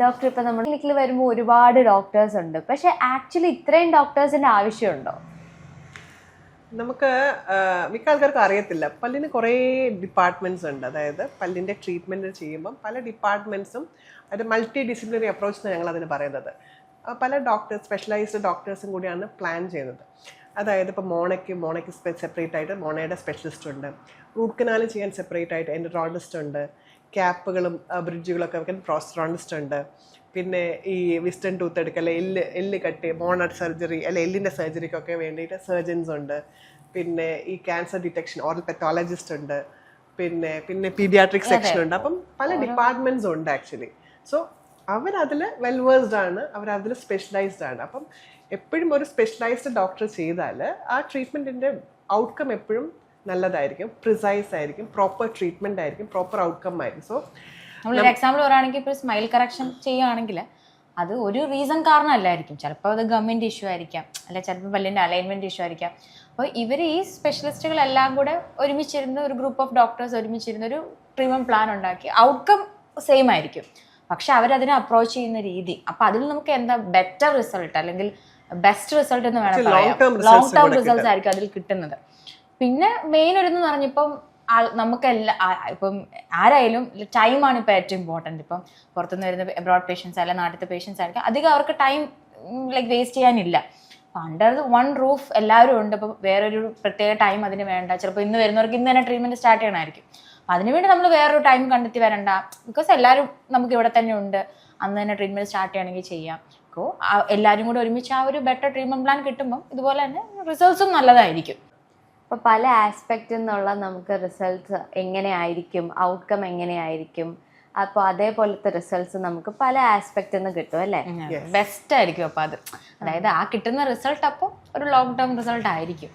Doctor ഇപ്പൊ നമ്മൾ ക്ലിനിക്കിൽ വരുമ്പോൾ ഒരുപാട് ഡോക്ടേഴ്സ് ഉണ്ട്, പക്ഷെ ആക്ച്വലി ഇത്രയും ഡോക്ടേഴ്സിന്റെ ആവശ്യമുണ്ടോ? നമുക്ക് മിക്ക ആൾക്കാർക്കും അറിയത്തില്ല, പല്ലിന് കുറേ ഡിപ്പാർട്ട്മെൻറ്റ്സ് ഉണ്ട്. അതായത് പല്ലിൻ്റെ ട്രീറ്റ്മെൻറ്റ് ചെയ്യുമ്പം പല ഡിപ്പാർട്ട്മെൻറ്റ്സും അത് മൾട്ടി ഡിസിപ്ലിനറി അപ്രോച്ച് എന്ന് ഞങ്ങൾ അതിന് പറയുന്നത്. പല ഡോക്ടേഴ്സ്, സ്പെഷ്യലൈസ്ഡ് ഡോക്ടേഴ്സും കൂടിയാണ് പ്ലാൻ ചെയ്യുന്നത്. അതായത് ഇപ്പോൾ മോണയ്ക്ക് സെപ്പറേറ്റ് ആയിട്ട് മോണയുടെ സ്പെഷ്യലിസ്റ്റ് ഉണ്ട്, റൂട്ട് കനാൽ ചെയ്യാൻ സെപ്പറേറ്റ് ആയിട്ട് എൻഡോഡോണ്ടിസ്റ്റ് ഉണ്ട്, ക്യാപ്പുകളും ബ്രിഡ്ജുകളൊക്കെ വെക്കാൻ പ്രോസ്റ്റോഡോണ്ടിസ്റ്റ് ഉണ്ട്, പിന്നെ ഈ വിസ്റ്റൺ ടൂത്ത് എടുക്കൽ, എല്ല് കട്ട്, മോണ സർജറി അല്ലെ എല്ലിൻ്റെ സർജറിക്കൊക്കെ വേണ്ടിയിട്ട് സർജൻസ് ഉണ്ട്, പിന്നെ ഈ ക്യാൻസർ ഡിറ്റക്ഷൻ ഓറൽ പെത്തോളജിസ്റ്റ് ഉണ്ട്, പിന്നെ പീഡിയാട്രിക് സെക്ഷൻ ഉണ്ട്. അപ്പം പല ഡിപ്പാർട്ട്മെൻറ്റ്സും ഉണ്ട് ആക്ച്വലി. സോ അവരതിൽ വെൽ വേഴ്സ്ഡ് ആണ്, അവരതിൽ സ്പെഷ്യലൈസ്ഡ് ആണ്. അപ്പം എപ്പോഴും ഒരു സ്പെഷ്യലൈസ്ഡ് ഡോക്ടർ ചെയ്താൽ ആ ട്രീറ്റ്മെൻറ്റിൻ്റെ ഔട്ട്കം എപ്പോഴും നല്ലതായിരിക്കും, പ്രിസൈസ് ആയിരിക്കും, പ്രോപ്പർ ട്രീറ്റ്മെൻറ്റ് ആയിരിക്കും, പ്രോപ്പർ ഔട്ട്കം ആയിരിക്കും. സോ നമ്മളൊരു എക്സാമ്പിൾ പറയുകയാണെങ്കിൽ ഇപ്പോൾ സ്മൈൽ കറക്ഷൻ ചെയ്യുകയാണെങ്കിൽ അത് ഒരു റീസൺ കാരണമല്ലായിരിക്കും, ചിലപ്പോൾ അത് ഗവൺമെൻറ് ഇഷ്യൂ ആയിരിക്കാം, അല്ലെങ്കിൽ ചിലപ്പോൾ പല്ലിൻ്റെ അലൈൻമെൻറ്റ് ഇഷ്യൂ ആയിരിക്കാം. അപ്പോൾ ഇവർ ഈ സ്പെഷ്യലിസ്റ്റുകളെല്ലാം കൂടെ ഒരുമിച്ചിരുന്ന് ഒരു ഗ്രൂപ്പ് ഓഫ് ഡോക്ടേഴ്സ് ഒരുമിച്ചിരുന്ന് ഒരു ട്രീറ്റ്മെൻറ്റ് പ്ലാൻ ഉണ്ടാക്കി ഔട്ട്കം സെയിം ആയിരിക്കും, പക്ഷെ അവരതിനെ അപ്രോച്ച് ചെയ്യുന്ന രീതി, അപ്പം അതിൽ നമുക്ക് എന്താ ബെറ്റർ റിസൾട്ട് അല്ലെങ്കിൽ ബെസ്റ്റ് റിസൾട്ട് എന്ന് വേണം പറയാം. ലോങ് ടേം റിസൾട്ട്സ് ആയിരിക്കും അതിൽ കിട്ടുന്നത്. പിന്നെ മെയിൻ ഒരു എന്ന് പറഞ്ഞിപ്പം ഇപ്പം ആരായാലും ടൈമാണ് ഇപ്പോൾ ഏറ്റവും ഇമ്പോർട്ടൻറ്റ്. ഇപ്പം പുറത്തുനിന്ന് വരുന്ന എബ്രോഡ് പേഷ്യൻസ് അല്ലെങ്കിൽ നാട്ടിലത്തെ പേഷ്യൻസ് ആയിരിക്കും, അധികം അവർക്ക് ടൈം ലൈക്ക് വേസ്റ്റ് ചെയ്യാനില്ല. അപ്പം അണ്ടർ വൺ റൂഫ് എല്ലാവരും ഉണ്ട്. അപ്പം വേറൊരു പ്രത്യേക ടൈം അതിന് വേണ്ട. ചിലപ്പോൾ ഇന്ന് വരുന്നവർക്ക് ഇന്ന് തന്നെ ട്രീറ്റ്മെൻറ്റ് സ്റ്റാർട്ട് ചെയ്യണമായിരിക്കും. അപ്പം അതിനുവേണ്ടി നമ്മൾ വേറൊരു ടൈം കണ്ടെത്തി വരണ്ട, ബിക്കോസ് എല്ലാവരും നമുക്ക് ഇവിടെ തന്നെ ഉണ്ട്, അന്ന് തന്നെ ട്രീറ്റ്മെൻറ്റ് സ്റ്റാർട്ട് ചെയ്യണമെങ്കിൽ ചെയ്യാം. അപ്പോൾ എല്ലാവരും കൂടെ ഒരുമിച്ച് ആ ഒരു ബെറ്റർ ട്രീറ്റ്മെൻറ്റ് പ്ലാൻ കിട്ടുമ്പം ഇതുപോലെ തന്നെ റിസൾട്ട്സും നല്ലതായിരിക്കും. അപ്പോൾ പല ആസ്പെക്റ്റിൽ നിന്നുള്ള നമുക്ക് റിസൾട്ട്സ് എങ്ങനെയായിരിക്കും, ഔട്ട്കം എങ്ങനെയായിരിക്കും, അപ്പോൾ അതേപോലത്തെ റിസൾട്ട്സ് നമുക്ക് പല ആസ്പെക്റ്റിൽ നിന്ന് കിട്ടും അല്ലേ? ബെസ്റ്റ് ആയിരിക്കും. അപ്പോൾ അത് അതായത് ആ കിട്ടുന്ന റിസൾട്ട് അപ്പോൾ ഒരു ലോങ് ടേം റിസൾട്ട് ആയിരിക്കും.